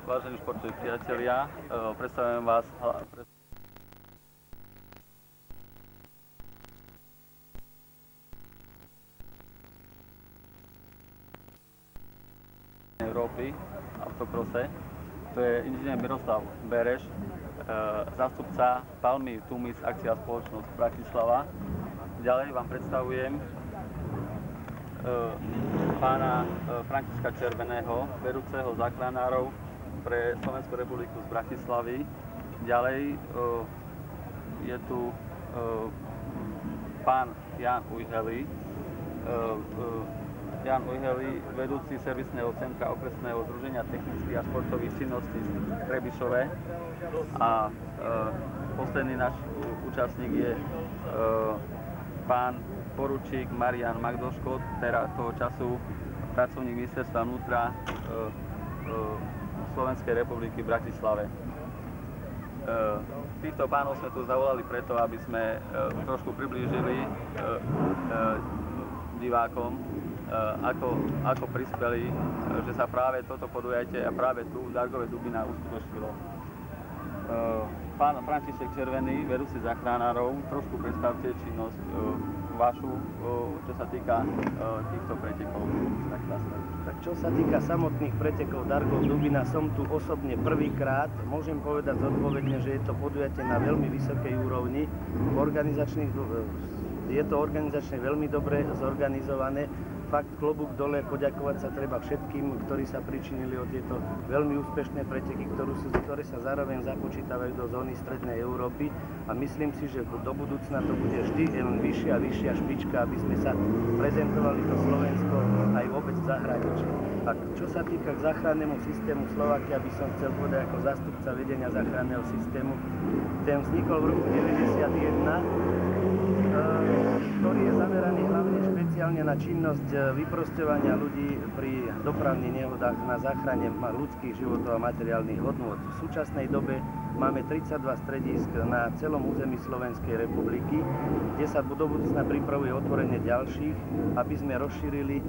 vážení športoví priatelia, predstavujem vás Európy v autokrose. To je inžinier Miroslav Bereš, zástupca Palmy Tumis akcia spoločnosť Bratislava. Ďalej vám predstavujem pána Františka Červeného, vedúceho záchranárov pre Slovenskú republiku z Bratislavy. Ďalej je tu pán Jan Ujheli, vedúci servisného centra okresného združenia technických a športových činností v Trebišove. A posledný náš účastník je pán poručík Marian Magdoško, toho času pracovník ministerstva vnútra Slovenskej republiky v Bratislave. Týchto pánov sme tu zavolali preto, aby sme trošku priblížili divákom, ako prispeli, že sa práve toto podujatie a práve tu v Dargovej Dubina uskutočnilo. Pán František Červený, vedúci záchranárov, trošku predstavte činnosť vašu, čo sa týka týchto pretekov. Tak čo sa týka samotných pretekov Dargov Dubina, som tu osobne prvýkrát. Môžem povedať zodpovedne, že je to podujatie na veľmi vysokej úrovni. Je to organizačne veľmi dobre zorganizované. Fakt, klobúk dole, poďakovať sa treba všetkým, ktorí sa pričinili o tieto veľmi úspešné preteky, ktoré sa zároveň započítavajú do zóny strednej Európy. A myslím si, že do budúcna to bude vždy len vyššia a vyššia špička, aby sme sa prezentovali to Slovensko aj vôbec v zahraničí. A čo sa týka k záchrannému systému Slovakia, by som chcel povedať ako zástupca vedenia záchranného systému. Ten vznikol v roku 1991, ktorý je zameraný hlavne špeciálne na činnosť vyprosťovania ľudí pri dopravných nehodách na záchrane ľudských životov a materiálnych hodnôt. V súčasnej dobe máme 32 stredisk na celom území Slovenskej republiky, kde sa do budúcna pripravuje otvorenie ďalších, aby sme rozšírili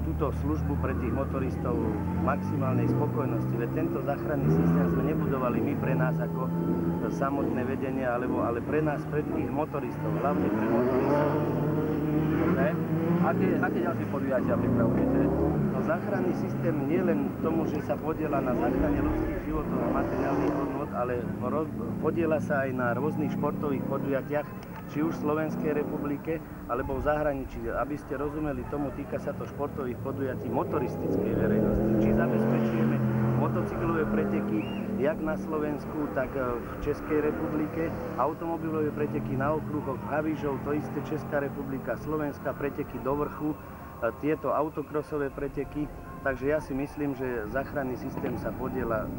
túto službu pre tých motoristov maximálnej spokojnosti. Veď tento záchranný systém sme nebudovali my pre nás ako samotné vedenie, ale pre nás, pre tých motoristov, hlavne pre motoristov. Aké ďalšie podujatia pripravujete? No, záchranný systém nie len tomu, že sa podieľa na záchrane ľudských životov a materiálnych hodnôt, ale podieľa sa aj na rôznych športových podujatiach, či už v Slovenskej republike, alebo v zahraničí. Aby ste rozumeli tomu, týka sa to športových podujatí motoristickej verejnosti. Či zabezpečujeme motocyklové preteky, jak na Slovensku, tak v Českej republike, automobilové preteky na okruhoch Havížov, to isté Česká republika, Slovenská, preteky do vrchu, tieto autokrosové preteky. Takže ja si myslím, že záchranný systém sa podieľa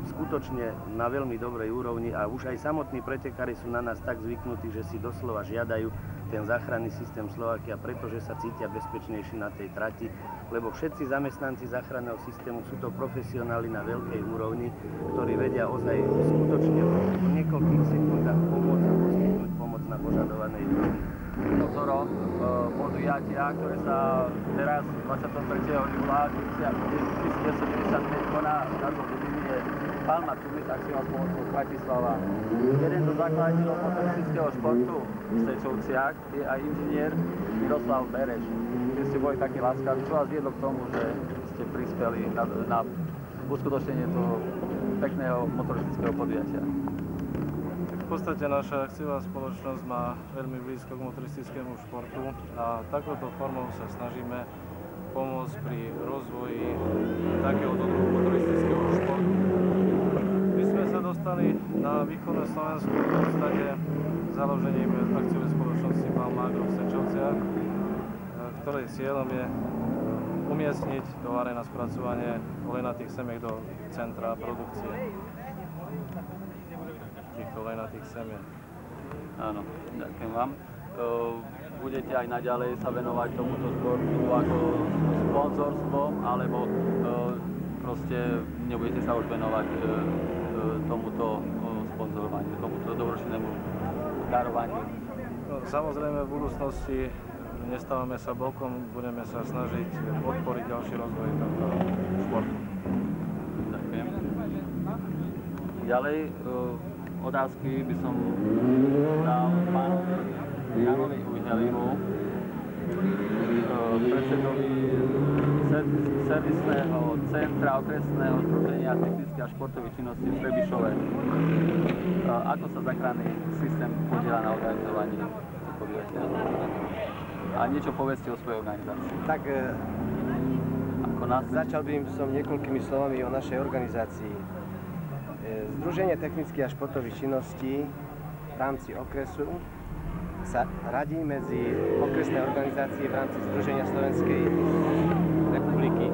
skutočne na veľmi dobrej úrovni a už aj samotní pretekári sú na nás tak zvyknutí, že si doslova žiadajú ten záchranný systém Slovakia, pretože sa cítia bezpečnejší na tej trati, lebo všetci zamestnanci záchranného systému sú to profesionáli na veľkej úrovni, ktorí vedia ozaj skutočne v niekoľkých sekundách pomôcť a poskytnúť pomoc na požadovanej úrovni. Vzorom podujatia, ktoré sa teraz 23. júla 1995 koná v Dargoch Dubine, je Palma Tumis akcia spoločnosť Bratislava. Jeden zo zakladateľov motoristického športu v Sečovciach je aj inžinier Miroslav Bereš. Keď ste boli takí láskaví, čo vás viedlo k tomu, že ste prispeli na uskutočnenie toho pekného motoristického podujatia? V podstate naša akciová spoločnosť má veľmi blízko k motoristickému športu a takouto formou sa snažíme pomôcť pri rozvoji takéhoto druhu motoristického športu. My sme sa dostali na východné Slovensko v podstate založením akciovej spoločnosti Palma Agro v Sečovciach, ktorej cieľom je umiestniť tovary na spracovanie olejnatých semiek do centra produkcie týchto olejnatých semien. Áno, ďakujem vám. Budete aj naďalej sa venovať tomuto športu ako sponzorstvom, alebo proste nebudete sa už venovať tomuto sponzorovaniu, tomuto dobročinnému darovaniu? No, samozrejme v budúcnosti nestávame sa bokom, budeme sa snažiť podporiť ďalší rozvoj tohto športu. Ďakujem Ďalej otázky by som dal pánovi Janovi Ujhelimu, predsedovi servisného centra okresného združenia technických a športových činností v Trebišove. Ako sa záchranný systém podieľa na organizovaní podujatia? A niečo povedzte o svojej organizácii. Tak začal by som niekoľkými slovami o našej organizácii. Združenie technických a športových činností v rámci okresu sa radí medzi okresné organizácie v rámci Združenia Slovenskej republiky.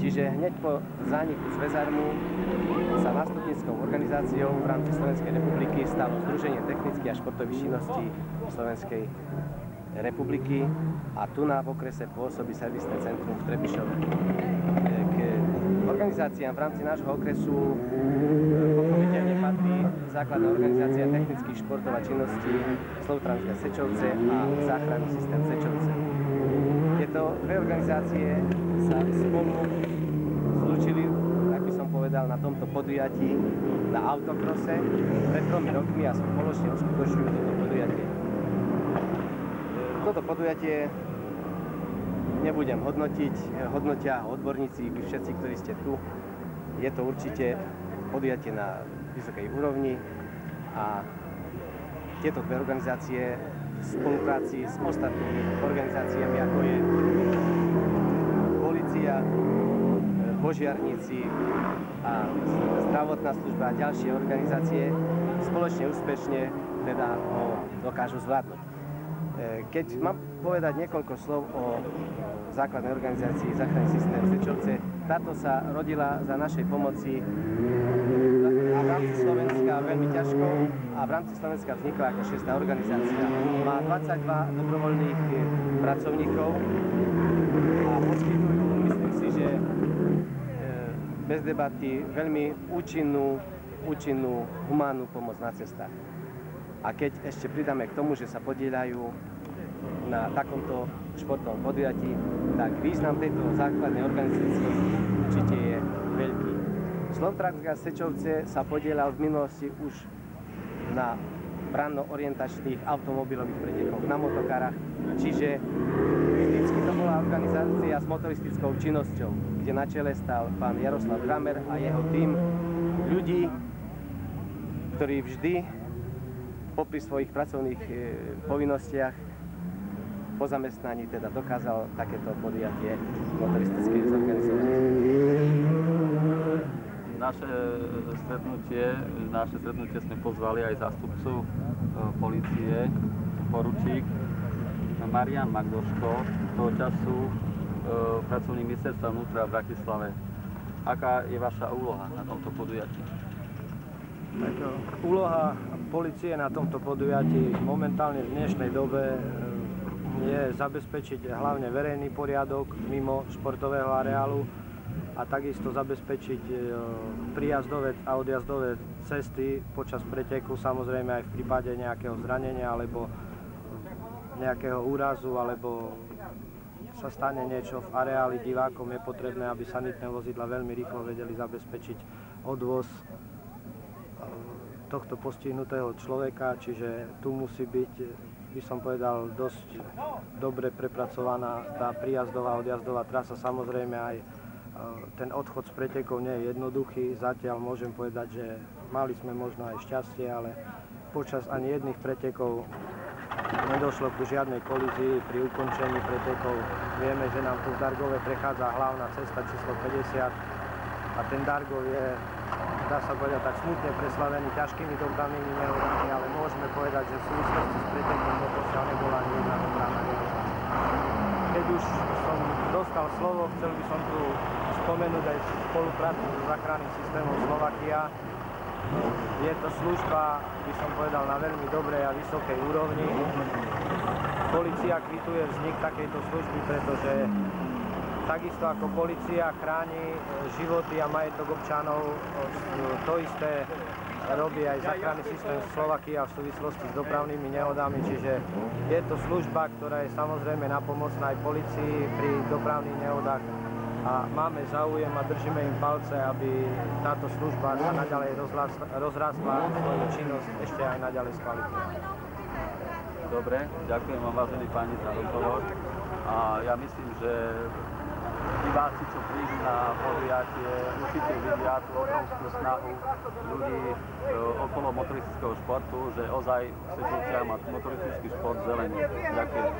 Čiže hneď po zániku Zväzarmu sa nástupníckou organizáciou v rámci Slovenskej republiky stalo Združenie technických a športových činností Slovenskej republiky a tu v okrese pôsobí servisné centrum v Trebišove. K organizáciám v rámci nášho okresu pochopiteľne patrí základná organizácia technických športov a činností Slovtranská Sečovce a záchranný systém Sečovce. Tieto dve organizácie sa spolu zlúčili, tak by som povedal, na tomto podujatí na autokrose pred 3 rokmi a spoločne uskutočňujú toto podujatie. Toto podujatie nebudem hodnotiť, hodnotia odborníci, všetci, ktorí ste tu. Je to určite podujatie na vysokej úrovni a tieto dve organizácie v spolupráci s ostatnými organizáciami, ako je polícia, požiarníci a zdravotná služba a ďalšie organizácie spoločne úspešne teda dokážu zvládnuť. Keď mám povedať niekoľko slov o základnej organizácii záchranný systém Sečovce, táto sa rodila za našej pomoci a v rámci Slovenska veľmi ťažko a v rámci Slovenska vznikla ako 6. organizácia. Má 22 dobrovoľných pracovníkov a poskytujú, myslím si, že bez debaty veľmi účinnú, humánnu pomoc na cestách. A keď ešte pridáme k tomu, že sa podieľajú na takomto športovom podujatí, tak význam tejto základnej organizácie určite je veľký. Slovtranská Sečovce sa podieľal v minulosti už na branno-orientačných automobilových pretekoch na motokárach, čiže vždycky to bola organizácia s motoristickou činnosťou, kde na čele stál pán Jaroslav Kramer a jeho tím ľudí, ktorí vždy popri svojich pracovných povinnostiach po zamestnaní teda dokázal takéto podujatie motoristické zorganizovať. Naše stretnutie sme pozvali aj zástupcu polície, poručík Marian Magdoško, toho času pracovník ministerstva vnútra v Bratislave. Aká je vaša úloha na tomto podujatí? Tak, úloha polície na tomto podujatí momentálne v dnešnej dobe je zabezpečiť hlavne verejný poriadok mimo športového areálu a takisto zabezpečiť príjazdové a odjazdové cesty počas preteku, samozrejme aj v prípade nejakého zranenia alebo nejakého úrazu alebo sa stane niečo v areáli divákom, je potrebné, aby sanitné vozidla veľmi rýchlo vedeli zabezpečiť odvoz tohto postihnutého človeka, čiže tu musí byť, by som povedal, dosť dobre prepracovaná tá príjazdová a odjazdová trasa. Samozrejme aj ten odchod z pretekov nie je jednoduchý. Zatiaľ môžem povedať, že mali sme možno aj šťastie, ale počas ani jedných pretekov nedošlo ku žiadnej kolízii pri ukončení pretekov. Vieme, že nám tu v Dargove prechádza hlavná cesta číslo 50 a ten Dargov je, dá sa povedať, tak smutne preslavený ťažkými dopravnými nehodami, ale môžeme povedať, že v súvislosti s pretekom doposiaľ nebola ani jedna dopravná nehoda. Keď už som dostal slovo, chcel by som tu spomenúť aj spoluprácu s záchranným systémom Slovakia. Je to služba, by som povedal, na veľmi dobrej a vysokej úrovni. Polícia kvituje vznik takejto služby, pretože takisto ako polícia chráni životy a majetok občanov, to isté robí aj záchranný systém Slovakia v súvislosti s dopravnými nehodami, čiže je to služba, ktorá je samozrejme napomocná aj polícii pri dopravných nehodách. a máme záujem a držíme im palce, aby táto služba sa naďalej rozrastla a svoju činnosť ešte aj naďalej skvalitnila. Dobre, ďakujem vám, vážení páni, za rozhovor. A ja myslím, že diváci, čo prídu na podujatie, určite vidia tú obrovskú snahu ľudí okolo motoristického športu, že ozaj Sečovciach má motoristický šport zelený. Ďakujem.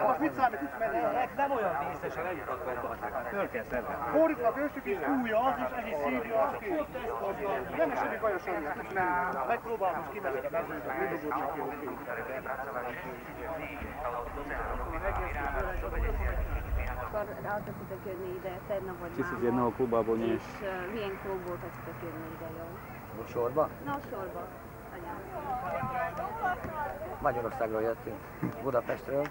Most mit számít, itt menni? Nem olyan vízes, hogy együtt föl kell szedni. Fordítva ősük is fújja az is, ez is szívja az ki. Nem esedik olyan semmit, tudsz menni. Megpróbálom, és kimegyek a mezőbe, mindobódnak jó ki. Akkor rá tetszettek jönni ide, tegnap vagy Či si z jedného klubu, alebo nie? És milyen klubból tetszettek jönni ide, jó? Sorba? Na, sorba. Anyám. Magyarországról jöttünk, Budapestről,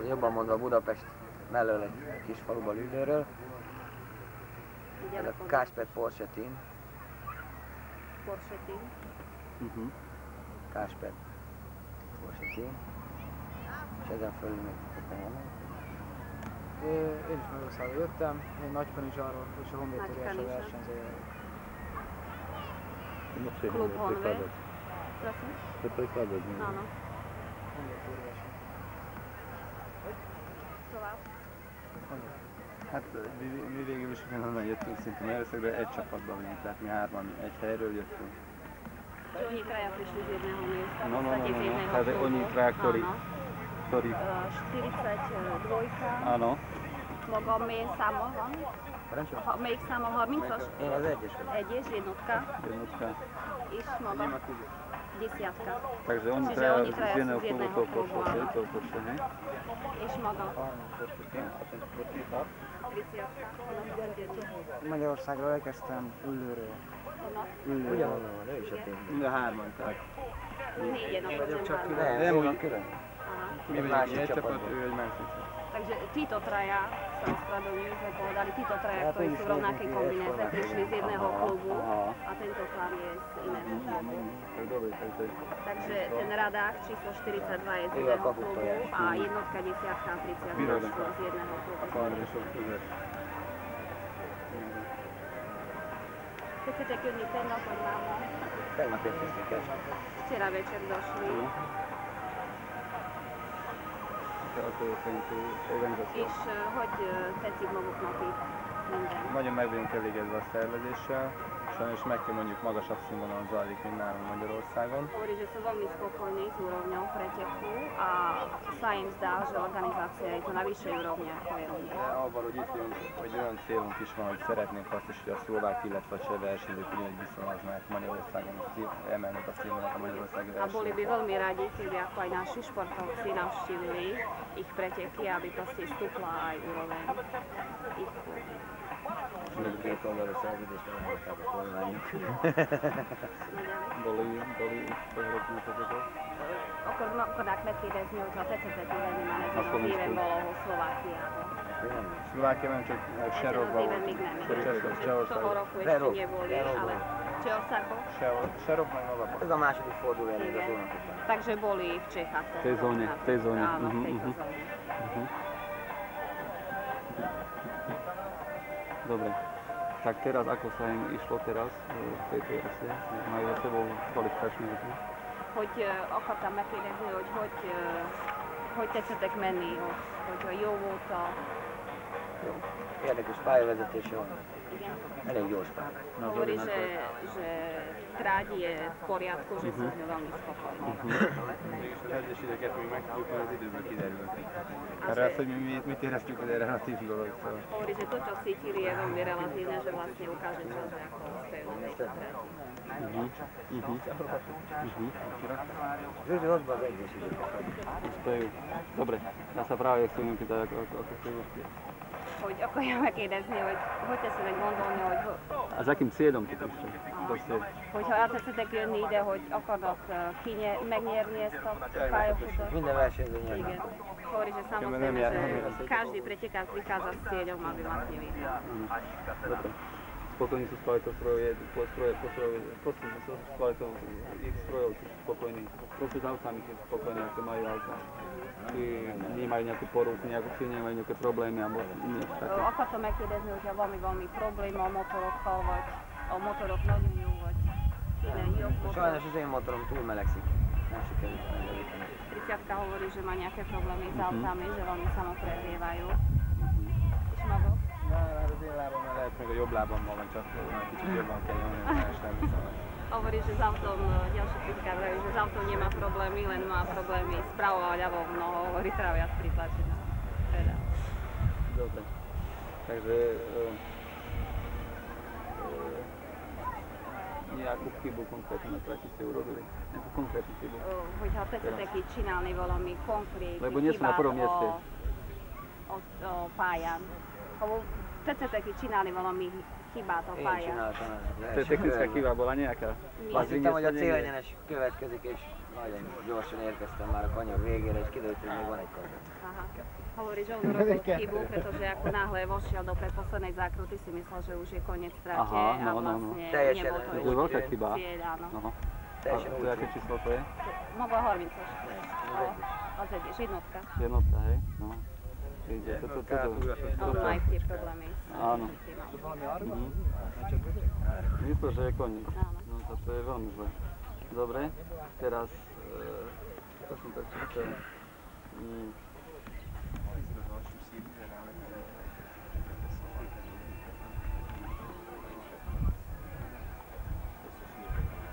jobban mondva Budapest mellől egy kis faluba Lüdőről. Ez a Kásper Porsche Team. Porsche Team. Kásper Porsche Team. És ezen fölül még van. Én is Magyarországról jöttem, én Nagykanizsáról és a Honvéd Óriásra versenyző. Klub Honvéd. Prosím? To je prekladať. Áno. Honvéd Óriásra. Tovább. Hát mi végül is onnan jöttünk szintén Magyarországra, egy csapatban vagyunk, tehát mi hárman egy helyről jöttünk. Že oni traja prišli z jedného miesta. No, v podstate z jedného takže klubu. oni traja, ktorí... Áno. 42. Áno. Maga melyik számmal van? Melyik számmal? 30-as? Én az egyes vagyok. Egyes, jednotka. Jednotka. És maga? Desiatka. Takže oni Čiže traja oni z traja jedného z klubu, jedného toho klubu, Porsche, áno. toho Porsche, hej? És maga? A ten štvrtý tak? 30-atka. Magyarországról elkezdtem Üllőről. Honnan? Ugyanonnan van, ő is a tény. Mind a hárman, tehát. Négyen akkor nem csak hárman. Nem, úgy külön. Aha. Mi vagyunk egy csapat, ő egy másik csapat. Takže títo traja sa ospravedlňujú, sme povedali, títo traja, Ja, ktorí to sú už v rovnakej nie, kombinéze, nie, prišli z jedného Aha, klubu aha. a tento chlap je z iného klubu. Tak dobre, takže... Takže ten radák číslo 42 je z jedného klubu a jednotka, desiatka a 30 sú z jedného klubu. Akarni sok között. Tetszettek jönni tegnap, vagy máma? Tegnap érkeztünk este. Včera večer došli. Akkor szerintű organizáció. És hogy tetszik maguknak itt minden? Nagyon meg vagyunk elégedve a szervezéssel, sajnos meg kell mondjuk magasabb színvonalon zajlik, mint nálunk Magyarországon. Hovorí, že sú veľmi spokojní s úrovňou preteku a sa im zdá, že organizácia je to na vyššej úrovni ako je u nich. De abban, hogy itt jön, hogy olyan célunk is van, hogy szeretnénk azt is, hogy a szlovák, illetve a cseh versenyzők ugyanúgy viszonyoznák Magyarországon, emelnek a színvonalat a magyarországi A boli by versenyeken. veľmi radi, keby ako aj naši športovci navštívili ich preteky, aby proste stúpla aj úroveň ich klubu. Még két oldalú szerződést nem voltak a kormányok. Boli pohľadní pozorok. Akkor akarnák megkérdezni, hogyha tetszetett lenni már ezen Akkor az most éven is. valahol Szlovákiában. Szlovákiában csak Ezen az Serogban éven még nem. Toho Csehországban. roku ešte neboli, ale Čehországban? Serog meg Nova. Ez a második forduló elég az Igen. ónak után. Takže boli v Čechách. V tej zóne, v tej zóne. Áno, v tejto Mhm, zóne. Dobre. Tak teraz, ako sa im išlo teraz v tejto jase? Majú za sebou kvalifikačný úsmech? Hogy akartam megkérdezni, hogy tetszettek menni ott, hogyha jó volt a Érdekes pályavezetés, elég gyors pálya. Hovorí, že tráť je v poriadku, že sú s ňou veľmi spokojní. Mégis a kezdésidőket még megtudjuk, az időből kiderült. A Erre že- azt, hogy mi mit éreztük, az egy relatív dolog. Szóval. Hovorí, že to, čo cítili, je veľmi relatívne, že vlastne ukáže čas, že ako spejú na tejto tráti. Vždy odbal za edzésidőket. Uspejú. Dobre, ja sa práve chcem pýtať, ako ste uspeli. Hogy akarja megkérdezni, hogy teszetek gondolni, A s akým cieľom tu prišli? Proste, hogyha el tetszettek jönni ide, hogy akarnak megnyerni ezt a pályafutást? Minden versenyző nyer. Igen. Hovorí, že samozrejme, že každý pretekár prichádza s cieľom, aby vlastne vyhral. dobre. Spokojní sú s kvalitou strojov, s kvalitou ich strojov sú spokojní. Proste s autami sú spokojní, ako majú auta. Či nemajú nejaké poruchy, či nemajú nejaké problémy, alebo niečo také. Akartam megkérdezni, hogyha valami probléma a motorokkal, vagy a motorok nagyon jó, vagy innen jobb motor. Sajnos az én motorom túl melegszik. Nem sikerült megjavítani. 30 hovorí, že má nejaké problémy s autami, že veľmi sa mu prehrievajú. És maga? Na, hát az én lábam lehet, meg a jobb lábammal van csak, kicsit jobban kell nyomni, más nem hiszem. Hovorí, že s autom, ďalší príklad, že s autom nemá problémy, len má problémy s pravou a ľavou nohou, hovorí teda viac pritlačená. Teda. Dobre. Takže nejakú chybu konkrétnu na trati ste urobili? Nejakú konkrétnu chybu? Hogyha tetszettek így csinálni valami konkrét Lebo nie som na prvom mieste. a pályán. Ha tetszettek így csinálni valami hibát a Én pályán. csináltam az To je technická körben. chyba bola nejaká? Azt hittem, hogy a célegyenes következik, és nagyon gyorsan érkeztem már a kanyar végére, és kiderült, hogy még van egy kanyar. Aha. Hovorí, že on urobil chybu, pretože ako náhle vošiel do predposlednej zákruty, si myslel, že už je koniec trate Aha, a no. vlastne Teljesen nebol to To je veľká chyba. cieľ, áno. Aha. A Teljesen to úgy aké číslo to je? Mogol 30-as. Az egyes, jednotka. Jednotka, hej? No. Ide, toto. On má tie problémy. Áno. Myslel, že je koniec. Áno. No to je veľmi zle. Dobre, teraz to som tak čítal.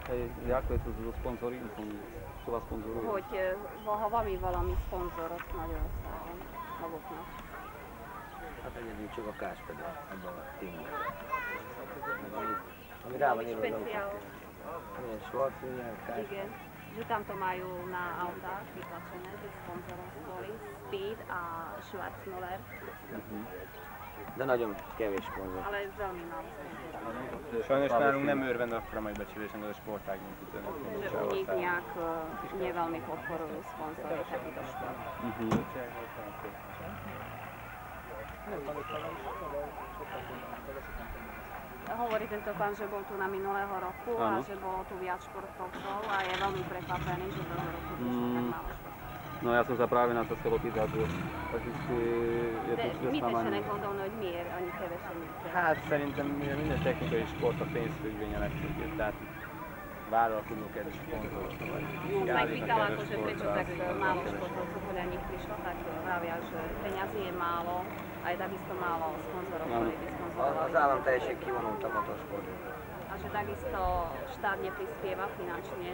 Hej, ako je to so sponzoringom? Čo vás sponzoruje? Hogy ha van még valami szponzor ott Magyarországon maguknak. Hát egyedül csak a Káspedal, abban a tímben. Ami rá van Valami írva az speciál. autó. Milyen Schwarzenegger, Kásp. Igen. Že tamto majú na autách vytlačené, že sponzorom stojí Speed a Schwarzmüller, De nagyon kevés szponzor. ale veľmi málo sponzorov. Sajnos nálunk nem örvend akkora nagy becsülésen az a sportág, mint itt önök. Že u nich nejak neveľmi podporujú sponzory takýto šport. Hovorí tento pán, že bol tu na minulého roku a že bolo tu viac športovcov a je veľmi prekvapený, že toho roku prišlo tak málo športovcov. No ja som sa práve na to chcel opýtať, že prakticky je to De mit stresszámán. tessenek gondolni, hogy miért annyi kevesen mint Hát szerintem minden technikai sport a pénzfüggvény a legfőbb, tehát vállalkozók erre szponzorok. Tak pýtala, akože prečo tak málo športovcov podľa nich prišlo, tak vravia, že peňazí je málo a je takisto málo sponzorov, ktorí by sponzorovali. Az államteljesség kivonult a motorsportból. A že takisto štát neprispieva finančne.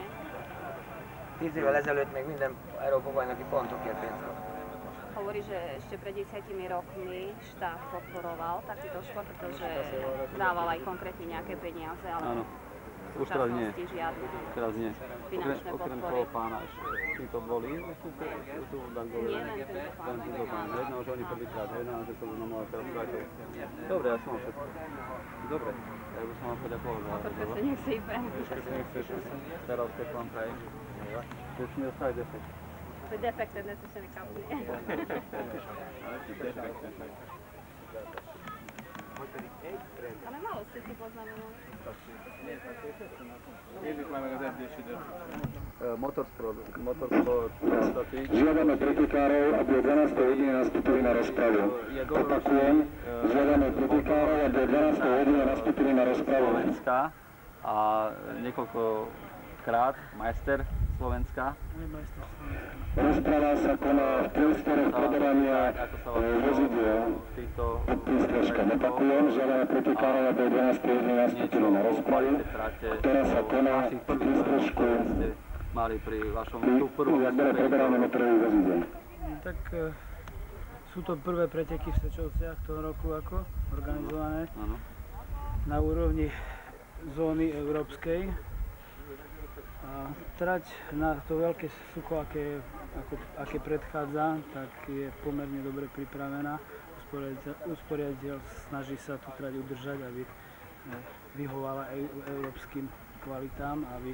10 évvel ezelőtt még minden Európa-bajnoki pontokért pénzt kapott. Hovorí, že ešte pred 10 rokmi štát podporoval takýto šport, pretože dával aj konkrétne nejaké peniaze, ale Áno. Už teraz nie. súčasnosti žiadne. Teraz nie. Finančné Okrem podpory. toho pána ešte to boli, tu Dangové. Nie len tento pán. Len tento pán. Jedného, že oni prvýkrát, jedného, že to znamená teraz vrátil. Dobre, ja som mám všetko. Dobre, ja by som vám poďakoval za Porque rozhovor. se nechcípe. Teraz keď vám prajem. Už mi dostali defekt. Hogy defektet ne tessenek kapni. Ale malo ste si poznamenali. Nézzük már meg az edzésidőt. Motorsport statistiky. Žiadame pretekárov, aby o 12. hodine nastúpili na rozpravu. Opakujem, žiadame pretekárov, aby o 12. hodine nastúpili na rozpravu. Slovenska a niekoľko prvýkrát majster Slovenska. Rozpráva sa koná v priestore preberania vozidiel. Prístrežka opakujem, želá pretekárova do 12. hodiny nastúpila na rozpravu, ktorá sa koná v prístrežku mali pri vašom priestore preberania motorových vozidiel. Tak sú to prvé preteky v Sečovciach toho roku ako organizované na úrovni zóny európskej. A trať na to veľké sucho, aké predchádza, tak je pomerne dobre pripravená. Usporiadateľ snaží sa tú trať udržať, aby vyhovala európskym kvalitám, aby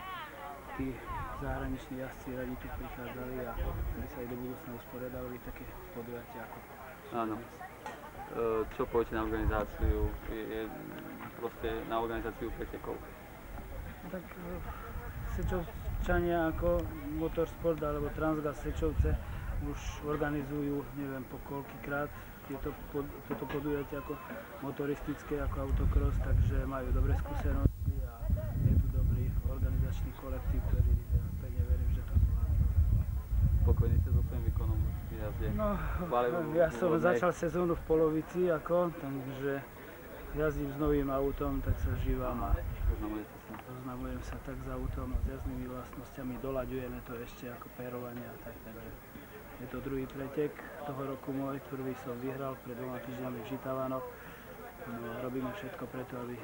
tí zahraniční jazdci radi tu prichádzali a aby sa aj do budúcna usporiadali také podujatia ako áno. Čo poviete na organizáciu? Je proste na organizáciu pretekov? Tak Sečovčania ako Motorsport alebo Transgas Sečovce už organizujú, neviem po koľkýkrát, toto podujatie ako motoristické, ako autocross, takže majú dobré skúsenosti a je tu dobrý organizačný kolektív, ktorý pevne verím, že to zvládne. Spokojní ste so svojím výkonom v jazde? No, ja som začal sezónu v polovici, takže jazdím s novým autom, tak sa žívam a oznamujem sa tak s autom a s jazdnými vlastnosťami, doľaďujeme to ešte ako pérovanie a tak, takže je to druhý pretek toho roku môj, prvý som vyhral pred 2 týždňami v Žitavanoch. No, robíme všetko preto, aby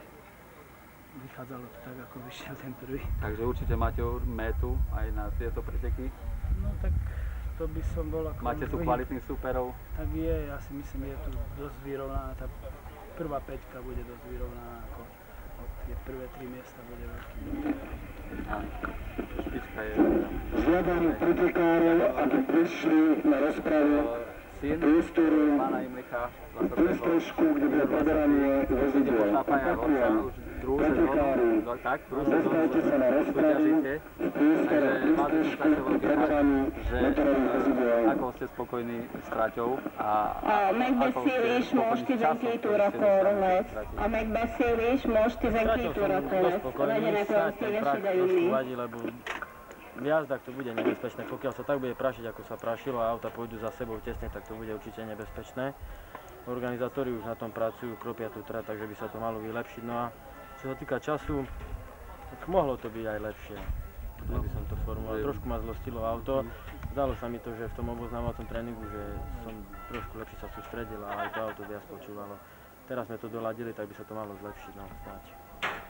vychádzalo to tak, ako vyšiel ten prvý. Takže určite máte métu aj na tieto preteky? No tak to by som bol ako... Máte tu kvalitných súperov? Tak je, ja si myslím, je tu dosť vyrovnaná, tá prvá peťka bude dosť vyrovnaná, ako tie prvé 3 miesta bude veľký. Špička je... Žiadam pretekárov, aby prišli na rozpravu priestoru prístrežku, kde bude preberanie vozidiel. Opakujem, pretekári, dostajte sa na rozpravu priestore prístrežku pri preberaní motorových vozidiel. Ako ste spokojní s traťou? Megbeszélés most 12 órakor lesz. A megbeszélés most 12 órakor lesz. Legyenek lehetséges ide jönni. Jazda to bude nebezpečné, pokiaľ sa tak bude prašiť, ako sa prašilo a auta pôjdu za sebou tesne, tak to bude určite nebezpečné. Organizátori už na tom pracujú, kropia tú trať, takže by sa to malo vylepšiť. No a čo sa týka času, tak mohlo to byť aj lepšie. Tak by som to formuloval. Trošku ma zlostilo auto. Zdalo sa mi to, že v tom oboznámacom tréningu, že som trošku lepšie sa sústredil a aj to auto viac počúvalo. Teraz sme to doladili, tak by sa to malo zlepšiť, no snáď.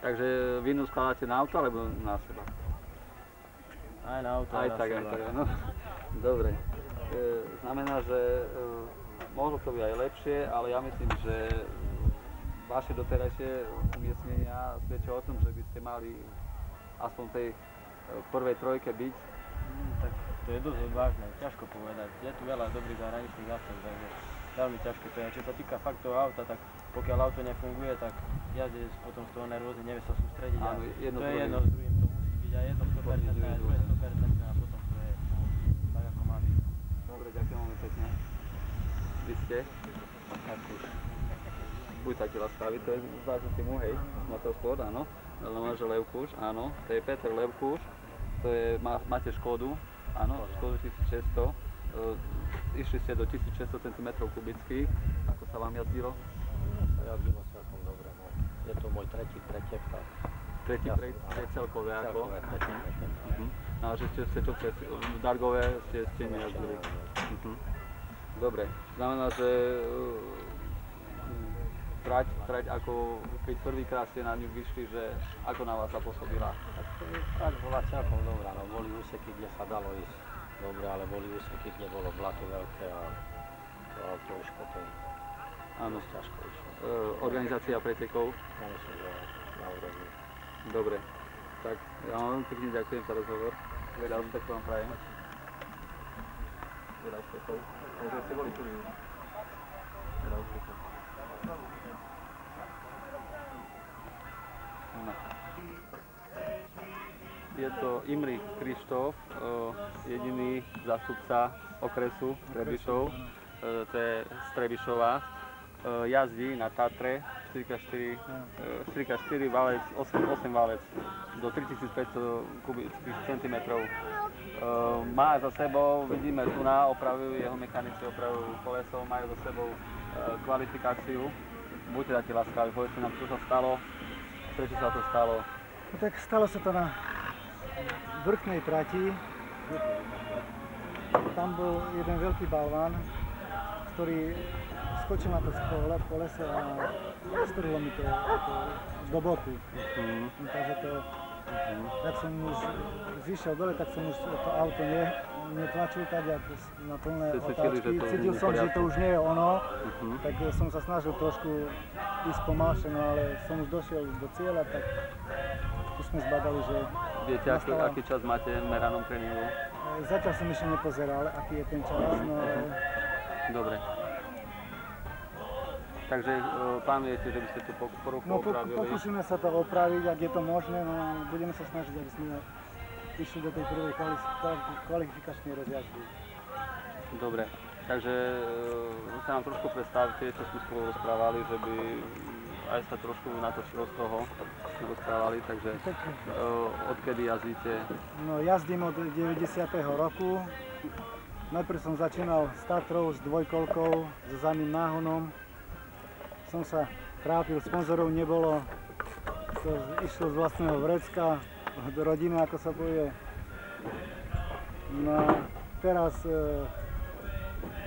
Takže vinu skladáte na auto alebo na seba? Aj na auto, aj tak, no. Dobre. Znamená, že mohlo to byť aj lepšie, ale ja myslím, že vaše doterajšie umiestnenia svedčia o tom, že by ste mali aspoň tej prvej trojke byť. Tak to je dosť odvážne, ťažko povedať. Je tu veľa dobrých zahraničných jazdcov, takže veľmi ťažko to je. Čo sa týka fakt toho auta, tak pokiaľ auto nefunguje, tak jazdec potom z toho nervózny, nevie sa sústrediť. Áno, to je jedno s druhým, to musí byť aj jedno 100% a druhé 100% a potom to je tak, ako má byť. Dobre, ďakujem veľmi pekne. Vy ste? Buď taký laskavý, to je zážitý mu, hej, Motorsport, áno. Znamená, že Levkuš, áno, to je Peter Levkuš, to je, máte Škodu, áno, Škodu 1600, išli ste do 1600 cm3, ako sa vám jazdilo? Jazdilo celkom dobre, no. Je to môj tretí pretek, tak... Tretí celkové, ako? No, že ste čo cez Dargové ste nejazdili. Dobre, znamená, že trať ako keď prvýkrát ste na ňu vyšli, že ako na vás zapôsobila? Trať bola celkom dobrá, no boli úseky, kde sa dalo ísť dobre, ale boli úseky, kde bolo blato veľké a to auto už potom dosť ťažko išlo. Organizácia pretekov? Ja myslím, že na úrovni. Dobre, tak ja vám pekne ďakujem za rozhovor. Veľa úspechov vám prajem. Veľa úspechov. Takže ste boli tu. Veľa úspechov. Je to Imrich Krištof, jediný zástupca okresu Trebišov, to je z Trebišova, jazdí na Tatre 4x4 válec, 8 válec do 3500 kubických centimetrov. Má za sebou, vidíme tu opravujú jeho mechanici, opravujú koleso, majú za sebou kvalifikáciu. Buďte takí láskaví, povedzte nám, čo sa stalo, prečo sa to stalo. No tak stalo sa to na vrchnej trati. Tam bol jeden veľký balván, ktorý skočil na to kolese a strhlo mi to do boku. Takže to, jak som už zišiel dole, tak som už to auto netlačil tak, jak na plné otáčky. Cítil som, že to už nie je ono, tak som sa snažil trošku ísť pomalšie, no ale som už došiel do cieľa, tak tu sme zbadali, že... Viete, aký čas máte v meranom tréningu? Zatiaľ som ešte nepozeral, aký je ten čas, no ale... Dobre. Takže plánujete, že by ste to po ruchu opravili? No pokúsime sa to opraviť, ak je to možné, no budeme sa snažiť, aby sme išli do tej prvej kvalifikačnej rozjazdky. Dobre, takže sa nám trošku predstavte, čo sme spolu rozprávali, že by aj sa trošku natočilo z toho, čo sme rozprávali, takže odkedy jazdíte? No jazdím od 90. roku. Najprv som začínal s Tatrou, s dvojkolkou, so zadným náhonom. Som sa trápil, sponzorov nebolo, to išlo z vlastného vrecka, od rodiny, ako sa povie. No a teraz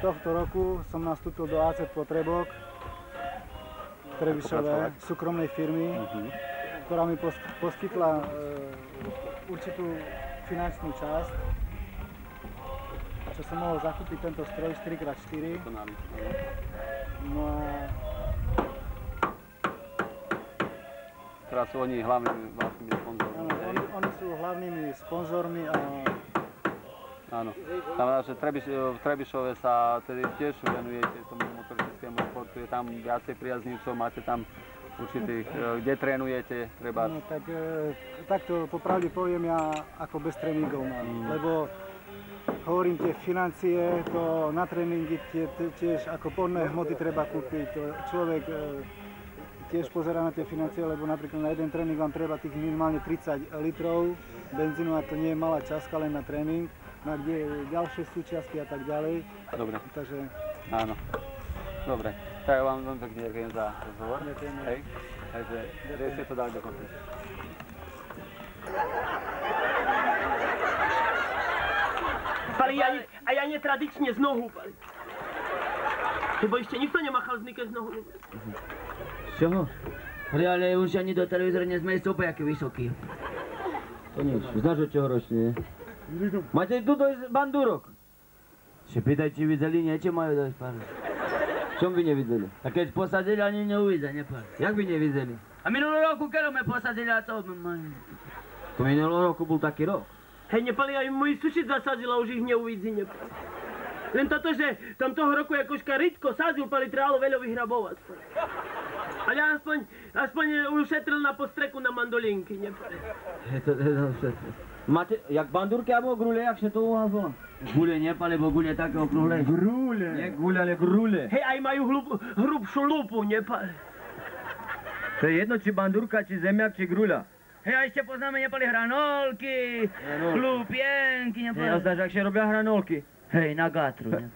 tohto roku som nastúpil do AC Potrebok, Trebišové, súkromnej firmy, ktorá mi poskytla určitú finančnú časť, čo som mohol zakúpiť tento stroj 4x4. No a teraz sú oni hlavnými vlastnými sponzormi. Áno, oni sú hlavnými sponzormi a... Áno, znamená, že v Trebišove sa tedy tiež venujete tomu motoristickému športu, je tam viacej priaznivcov, máte tam určitých, kde trénujete, treba... No tak takto popravde poviem, ja ako bez tréningov mám, lebo hovorím, tie financie, to na tréningy tiež ako podné hmoty treba kúpiť, to človek tiež pozerá na tie financie, lebo napríklad na jeden tréning vám treba tých minimálne 30 litrov benzínu a to nie je malá častka len na tréning, na kde ďalšie súčiastky a tak ďalej. Dobre. Takže... Áno. Dobre. Tak ja vám veľmi pekne ďakujem za rozhovor. Ďakujem. Hej. Takže ste to dali do konca. Pali, a ja netradične z nohu, pali. Lebo ešte nikto nemachal znike z nohu. Čoho? Ale už ani do televízora nezme ísť úplne aký vysoký. To nič, znáš od čoho ročne? Máte tu dojsť bandúrok? Še pýtaj, či videli niečo majú dojsť, páne. Čom by nevideli? A keď posadili, ani neuvidia, nepáne. Jak by nevideli? A minulú roku, keď sme posadili, a to... To minulú roku bol taký rok. Hej, nepali, aj môj sused zasadil a už ich neuvidí, nepali. Len toto, že tam toho roku Jakoška Ritko sadil, pali trebalo veľa vyhrabovať. Ale aspoň ušetril na postreku na mandolinky, nepali. To máte, jak bandúrky alebo grule, jak sa to u vás volá? Gule nepali, bo gule také okrúhle. Grule. Nie gule, ale grule. Hej, aj majú hrubšiu lupu, nepali. To je jedno, či bandúrka, či zemiak, či grula. Hej, a ešte poznáme, nepali hranolky, chlupienky, nepali. Ja znáš, ak sa robia hranolky. Hej, na gatru, ne?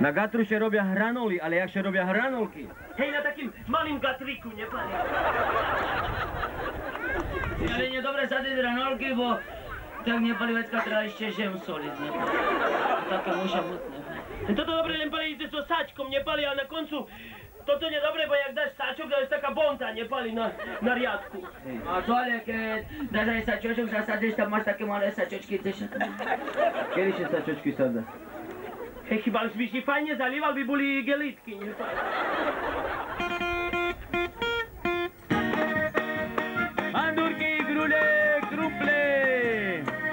Na gatru sa robia hranoly, ale jak sa robia hranolky? Hej, na takým malým gatriku, nepali. Ale nie dobre sadiť hranolky, bo tak nepali vecka treba ešte žem soliť, nepali. Také muša mutné. Toto dobre len pali ísť so sáčkom, nepali, a na koncu toto nie dobre, bo jak dáš sáčok, dáš taká bonta, nepali na riadku. A to ale keď dáš aj sačočok, zasadíš, tam máš také malé sačočky, kedy sa sačočky sadá? Hej, chyba by si fajne zalíval, by boli gelitky, nepali. Bandúrky, grule, kruple.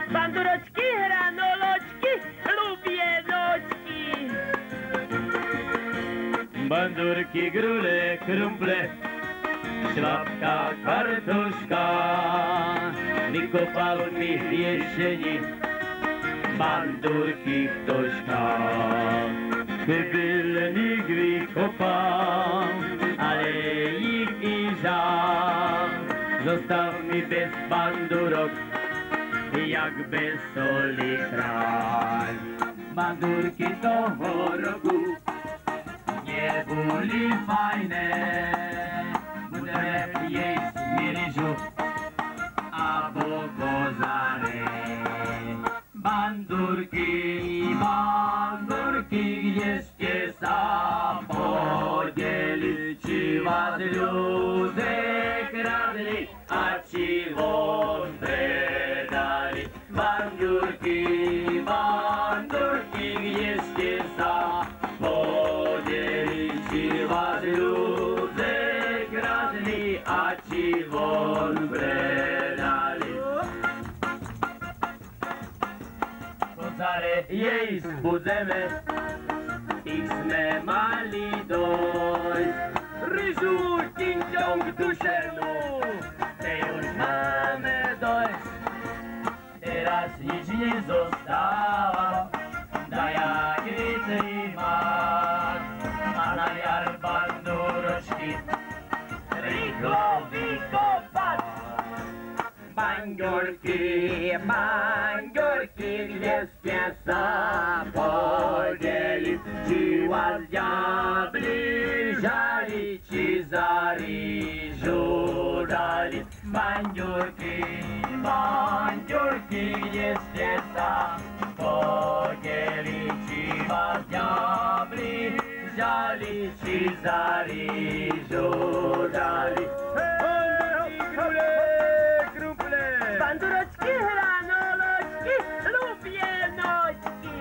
Bandúročky, hranoločky, lubienočky. Bandúrky, grule, krumple, šlapka, kartuška, vykopalky, riešení, bandúrky, ktožka. Nebyl vykopal, ale jich i žál. Zostal mi bez bandurok, jak bez soli chráň. Bandurky toho roku neboli fajné, budeme jesť ryžu a pokozare. Bandurky, bandurky, kde ste sa podeli, či vás ľudia kradli a či von predali. Bandurky, bandurky, kde ste sa podeli, či vás ľudia kradli a či von predali. Kozare jej budeme, ich sme mali dojsť. Ryžu, ting-tong, dušenú, tej už máme dojsť. Teraz nič nezostáva, dajak vitri mať. A na jar banduročky rýchlo vykopať. Bandurky, bandurky, kde ste sa podeli, či vás diabli žali, či za rýžu dali. Bandurky, bandurky, kde ste sa podeli, či vás diabli žali, či za rýžu dali. Banduročky, hranoločky, lubienočky.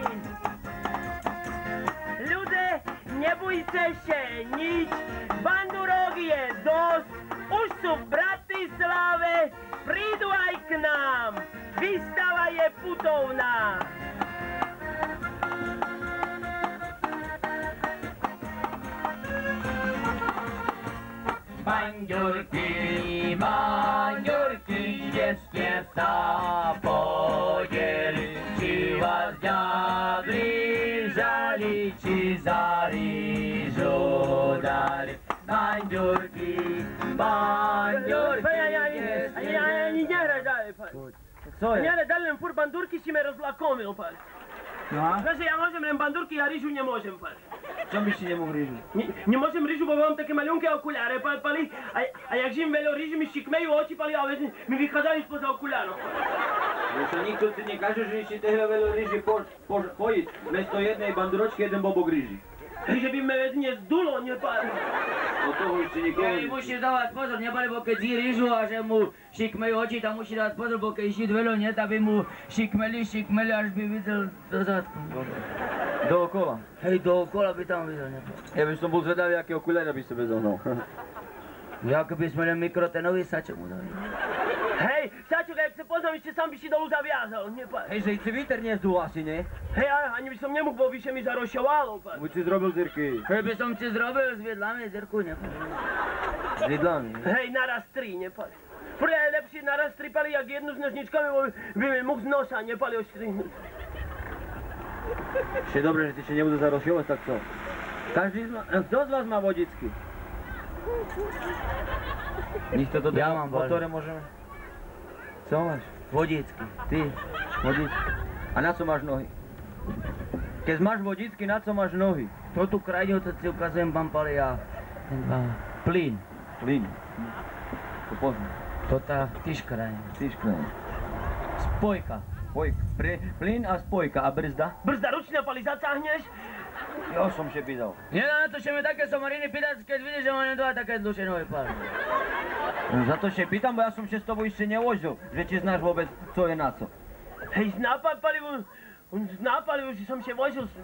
Ľudia, nebojte sa nič, bandurok je dosť, už sú v Bratislave, prídu aj k nám, výstava je putovná. Bandurky, bandurky, kde ste sa podeli, či vás diabli žali, či za rýžu dali. Bandurky, bandurky, Ja nehraj ďalej, pán. Co je? Nehraj ďalej, len furt bandurky si me rozlakomil, pán. No a? Zase ja môžem len bandurky a rýžu nemôžem, pán. Čo by si nemohol rýžu? Nemôžem rýžu, bo mám také maľunké okuláre, pali. A jak žijem veľa rýži, mi šikmejú oči, pali, ale mi vychádzajú spoza okulárov. Že nikto ti nekáže, že si tehle veľa rýži pojiť. Mesto jednej banduročky, jeden bobok rýži. Že by me vedne zdulo, nepali. Od toho ešte nikoho... Hej, musíš dávať pozor, nepali, bo keď jí rýžu a že mu šikmejú oči, tam musí dávať pozor, bo keď žít veľa net, aby mu šikmeli, až by videl do zadku. Dookola? Hej, dookola by tam videl, nepali. Ja by som bol zvedavý, aké okuláre by si bezohnal. Ja keby sme len mikrotenový sačok mu dali. Hej, sačok, jak sa poznám, ešte sám by si dolu zaviazal, nepali. Hej, že si vítr nezdul asi, nie? Hej, ani by som nemohol, bo vyše mi zarošovalo, pán. Buď si zrobil zirky. Hej, by som si zrobil s vidlami zirku, nepali. S vidlami? Hej, naraz 3, nepali. Prvé je lepšie naraz 3 pali, jak jednu s nožničkami, bo by mi mohl z nosa nepali oštrihnúť. Ešte dobre, že ti ešte nebudú zarošovať, tak co? Kto z vás má vodicky? Nikto to Ja mám po ktoré môžeme? Co máš? Vodicky. Ty? Vodicky. A na co máš nohy? Keď máš vodicky, na co máš nohy? To tu krajňu, to si ukazujem vám pali a... Plyn. Plyn. To poznám. To tá tyž krajňa. Tyž krajňa. Spojka. Spojka. Plyn a spojka. A brzda? Brzda ručná, pali, zatáhneš? Jo som še pýtal. Nedá na to, že mi také somariny pýtať, keď vidíš, že ma nedá také dlhšie nohy pali. Za to še pýtam, bo ja som še s tobou ešte nevozil, že či znáš vôbec, co je na co. Hej, znápal, pali, on znápal, že som še vozil s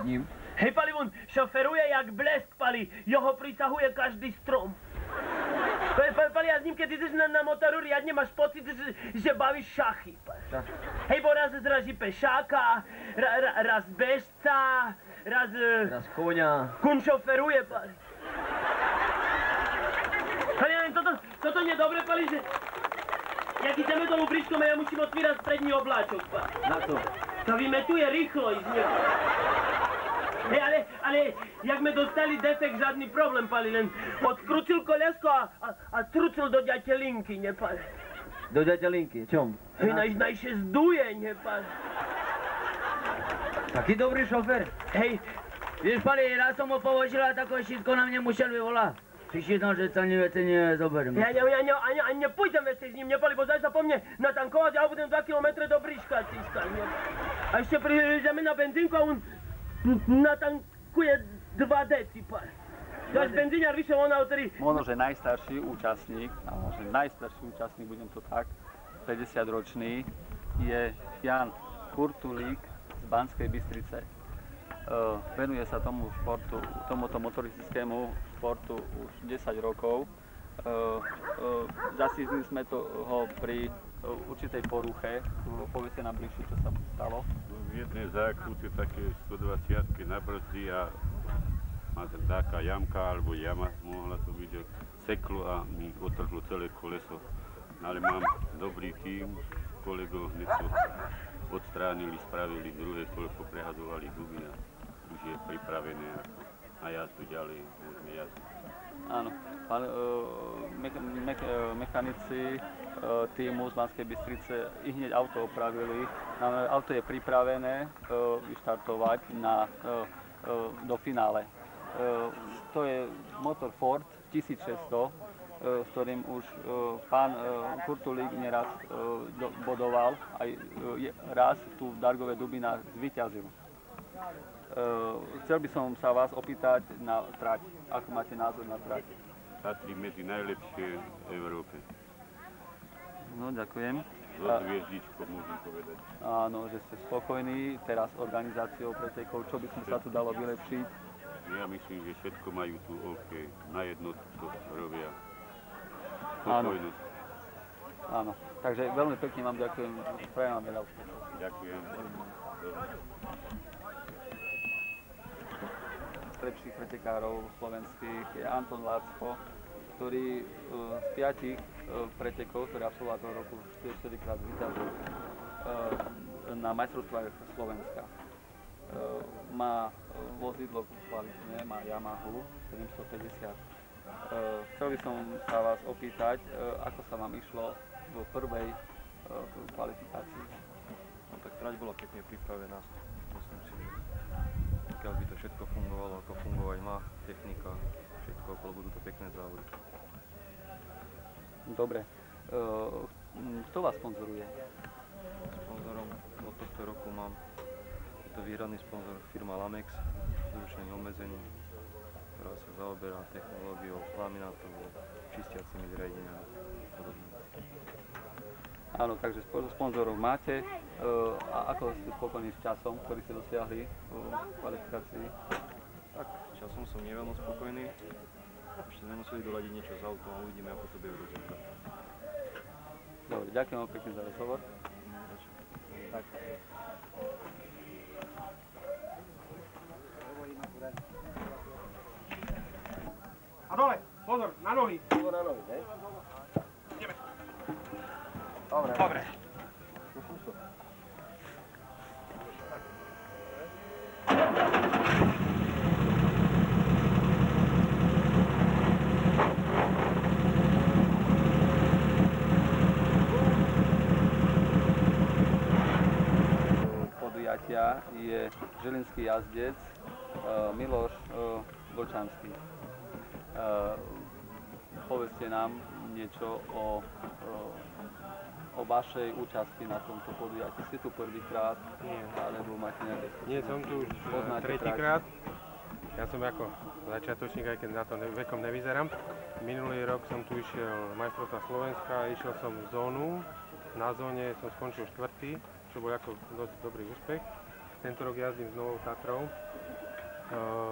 ním. Hej, pali, on šoferuje jak blesk, pali, jeho prisahuje každý strom. Pali, ja s ním, keď ideš na motoru, riadne máš pocit, že bavíš šachy. Hej, bo raz zraží pešáka, raz bežca, raz konia. Kun šoferuje, pali. Pali, toto nie je dobre, pali, že... Jak ideme dolu bričkom, ja musím otvírať prední obláčok, pali. Na to? To vymetuje rýchlo ísť, nie? Hej, ale jak sme dostali defekt, žádný problém, Pali, len odkrucil kolesko a trucil do ďatelinky, nepali. Do ďatelinky, čom? Hej, najšie zduje, nepali. Taký dobrý šofér. Hej, vieš, Pali, raz som ho povožil a takové šitko na mne musel vyvolať. Přišel, že sa nezoberiem. Ja ani nepôjdem veci s ním, nepali, bo zaj sa po mne natankovať a ja budem 2 kilometre do Bríška tiskať. A ešte prijdeme na benzínku a on natankuje 2 deci, pali. Dáš benzíňar vyšiel on na ktorý... Možno, že najstarší účastník, budem to tak, 50-ročný, je Jan Kurtulík z Banskej Bystrice. Venuje sa tomu športu, tomuto motoristickému športu už 10 rokov. Zasízli sme ho pri určitej poruche. Poviete nám bližšie, čo sa mu stalo? V jednej zákrute také 120 na brzdi a má taká jamka alebo jama, mohla to byť, seklo a mi otrhlo celé koleso. Ale mám dobrý tím, kolegov hneď to odstránili, spravili druhé kolo, poprehadzovali gumy a už je pripravené na jazdu ďalej, môžeme jazdiť. Áno, mechanici týmu z Banskej Bystrice i hneď auto opravili. Auto je pripravené vyštartovať do finále. To je motor Ford 1600, s ktorým už pán Kurtulík neraz bodoval, aj raz tu v Dargove Dubinách zvíťazil. Chcel by som sa vás opýtať na trať. Ako máte názor na trať? Patrí medzi najlepšie v Európe. No, ďakujem. So hviezdičkou môžem povedať. Áno, že ste spokojní teraz s organizáciou pretekov. Čo by sme sa tu dalo vylepšiť? Ja myslím, že všetko majú tu OK. Na jednotku to robia. Spokojnosť. Áno. Takže veľmi pekne vám ďakujem. Prajem vám veľa úspechov. Ďakujem. Lepších pretekárov slovenských je Anton Lácko, ktorý z 5 pretekov, ktoré absolvoval toho roku 4-krát zvíťazil na majstrovstvách Slovenska. Má vozidlo kvalitné, má Yamahu 750. Chcel by som sa vás opýtať, ako sa vám išlo v prvej kvalifikácii. No tak trať bola pekne pripravená. Myslím si, že pokiaľ by to všetko fungovalo, ako fungovať má, technika, všetko okolo, budú to pekné závody. Dobre. Kto vás sponzoruje? Sponzorom od tohto roku mám, je to výhradný sponzor firma Lamex, zrušených obmedzení, ktorá sa zaoberá technológiou laminátovou, čistiacimi zariadeniami a podobne. Áno, takže sponzorov máte. A ako ste spokojní s časom, ktorý ste dosiahli v kvalifikácii? Tak, časom som nie veľmi spokojný. Ešte sme museli doladiť niečo z autom a uvidíme, ako to bude v rozhodnutí. Dobre, ďakujem vám pekne za rozhovor. Tak. A dole, pozor, na nohy. Pozor na nohy, hej? Ideme. Dobre. Dobre. Podujatia je žilinský jazdec Miloš Vlčanský. Povedzte nám niečo o vašej účasti na tomto podujatí. Ste tu prvýkrát? Nie. Alebo máte nejaké skúsenosti? Nie, som tu už tretíkrát. Ja som ako začiatočník, aj keď na to vekom nevyzerám. Minulý rok som tu išiel majstrovstvá Slovenska, išiel som zónu. Na zóne som skončil 4., čo bol ako dosť dobrý úspech. Tento rok jazdím s Novou Tatrou.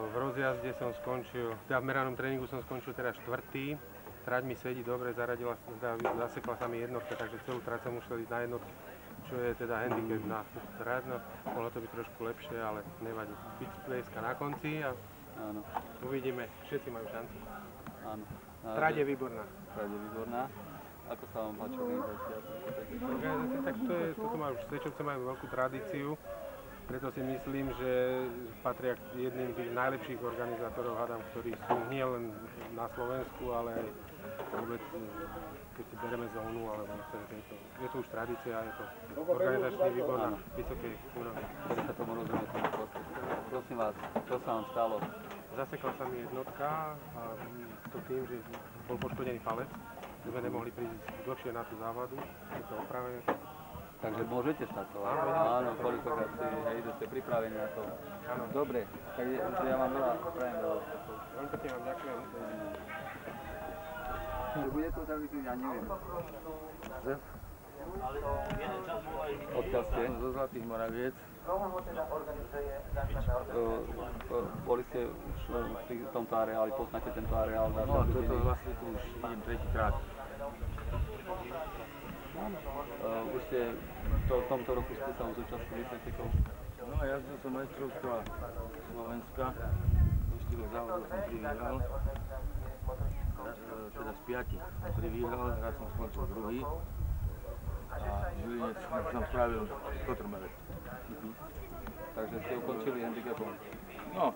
V rozjazde som skončil, teda v meranom tréningu som skončil teda 4. Trať mi sedí dobre, zasekla sa mi jednotka, takže celú trať som musel ísť na jednotku, čo je teda handicap na trať. No, mohlo to byť trošku lepšie, ale nevadí. Bicyklejska na konci a áno. Uvidíme, všetci majú šancu. Áno. Trať je výborná. Trať je výborná. Ako sa vám páči organizácia? Organizácia, tak toto má už Sečovce majú veľkú tradíciu. Preto si myslím, že patria k jedným z tých najlepších organizátorov, hádam, ktorí sú nie len na Slovensku, ale aj vôbec, keď si bereme zónu, alebo je to už tradícia, je to organizačný výbor na vysokej úrovni. Kedy sa tomu rozumie tomu športu? Prosím vás, čo sa vám stalo? Zasekla sa mi jednotka a to tým, že bol poškodený palec, sme nemohli prísť dlhšie na tú závadu, je to opravené. Takže môžete štartovať? Áno, koľkokrát že ste pripravení na to. Áno. Dobre, tak ja vám veľa prajem veľa. Veľmi pekne vám ďakujem. Bude to závisieť, ja neviem. Odkiaľ ste? Zo Zlatých Moraviec. Boli ste už v tomto areáli, poznáte tento areál? No, toto vlastne tu už idem tretíkrát. Už ste v tomto roku ste sa zúčastnili pretekov? No, jazdil som majstrovstva Slovenska. Do 4 závodov som privíhal. Teda z 5 som privíhal, raz som skončil druhý. A v Žiline som spravil kotrmelec. Takže ste ukončili handicapom? No,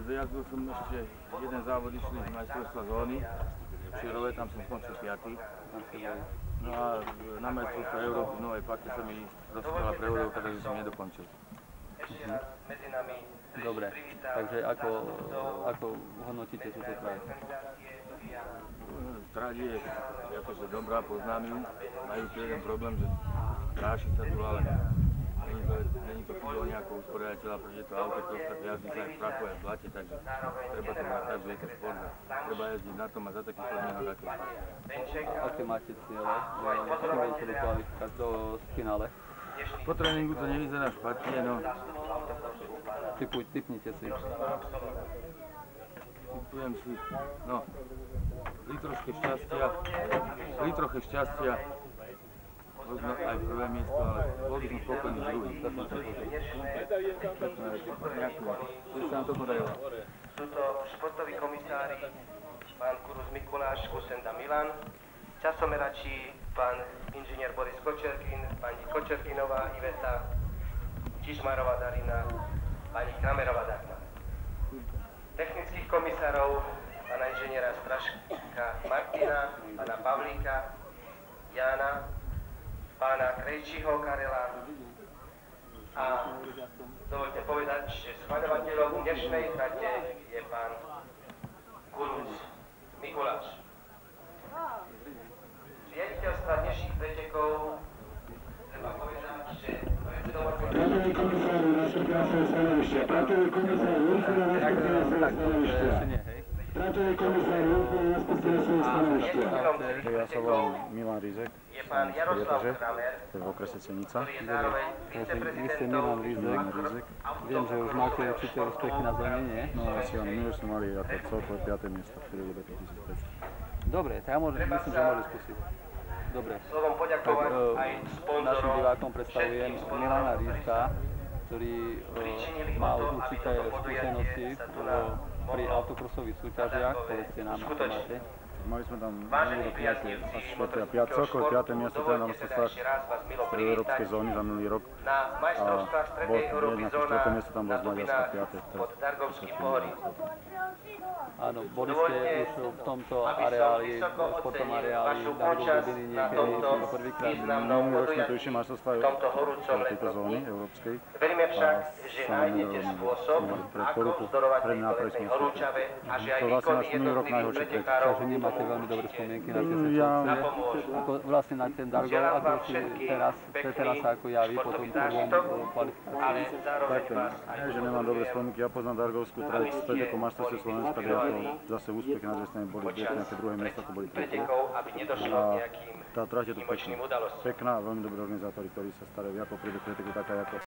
jazdil som ešte jeden závod išli z majstrovstva zóny. V Širove, tam som skončil 5. No a na majstrovstve Európy v Novej Pake sa mi rozstala prevodovka, takže som nedokončil. Dobre, takže ako hodnotíte túto trať? Trať je akože dobrá, poznám ju. Majú tu jeden problém, že kráši sa tu, ale není to chybo nejakého usporiadateľa, pretože to auto troška jazdí sa aj v prachu aj v blate, takže treba to mať tak, že je to sport. Treba jazdiť na tom a za takých podmienok ako je. Aké máte cieľe? Ako budete do kvalifikácie do finále? Po tréningu to nevyzerá špatne, no. Tipnite si. Tipujem si, no. Pri troche šťastia, možno aj prvé miesto, ale bol by som spokojný druhý. Čo sa nám to podarilo? Sú to športoví komisári, pán Kurus Mikuláš, Kusenda Milan, časomerači, pán inžinier Boris Kočerkin, pani Kočerkinová Iveta, Čižmarová Darina, pani Kramerová Dagmar. Technických komisárov, pána inžiniera Straška Martina, pána Pavlíka, Jána, pána Krejčího Karela a dovolte povedať, že schvaľovateľom dnešnej trate je pán Kurus Mikuláš. Riaditeľstva dnešných pretekov treba povedať, že Pratový komisár naše krásne stanovište. Pratový komisár určuje respektíve svoje stanovište. Pratový komisár určuje respektíve svoje stanovište. Ja sa volám Milan Rizek, pán Jaroslav Kramer, to je v okrese Senica. Vy ste Milan Rizek. Viem, že už máte určité úspechy na zóne, nie? No asi áno, my už sme mali ako celkové 5. miesto v prírobe 1500. Dobre, tak ja myslím, že môžem skúsiť. Dobre, tak našim divákom predstavujem Milana Rizka, ktorý mal určité skúsenosti pri autokrosových súťažiach, povedzte nám, ako máte. Mali sme tam minulý rok nejaké asi 4. a 5. celkové 5. miesto teda na mestostách stredoeurópskej zóny za minulý rok. A bolo nejaké 4. miesto tam bolo z Maďarska 5. Áno, boli ste už v tomto areáli, športom areáli, Dargoviny niekedy prvýkrát. Minulý rok sme tu išli majstrovstvá tejto zóny európskej a sa nám nedorovnili pre poruchu, pre nápraviť sme úspechy. To vlastne náš minulý rok najhorší pretek. Takže nemáte veľmi dobré spomienky na tie sečovce. Vlastne na ten Dargov, ako si teraz sa ako javí po tom prvom kvalifikácii. Takto, že nemám dobré spomienky, ja poznám Dargovskú trať z preteku majstrovstiev Slovenska, kde ako zase úspechy na druhej strane boli nejaké druhé miesta, ako boli tretie. A tá trať je tu pekná, veľmi dobrí organizátori, ktorí sa starajú ako pri preteku, taká ako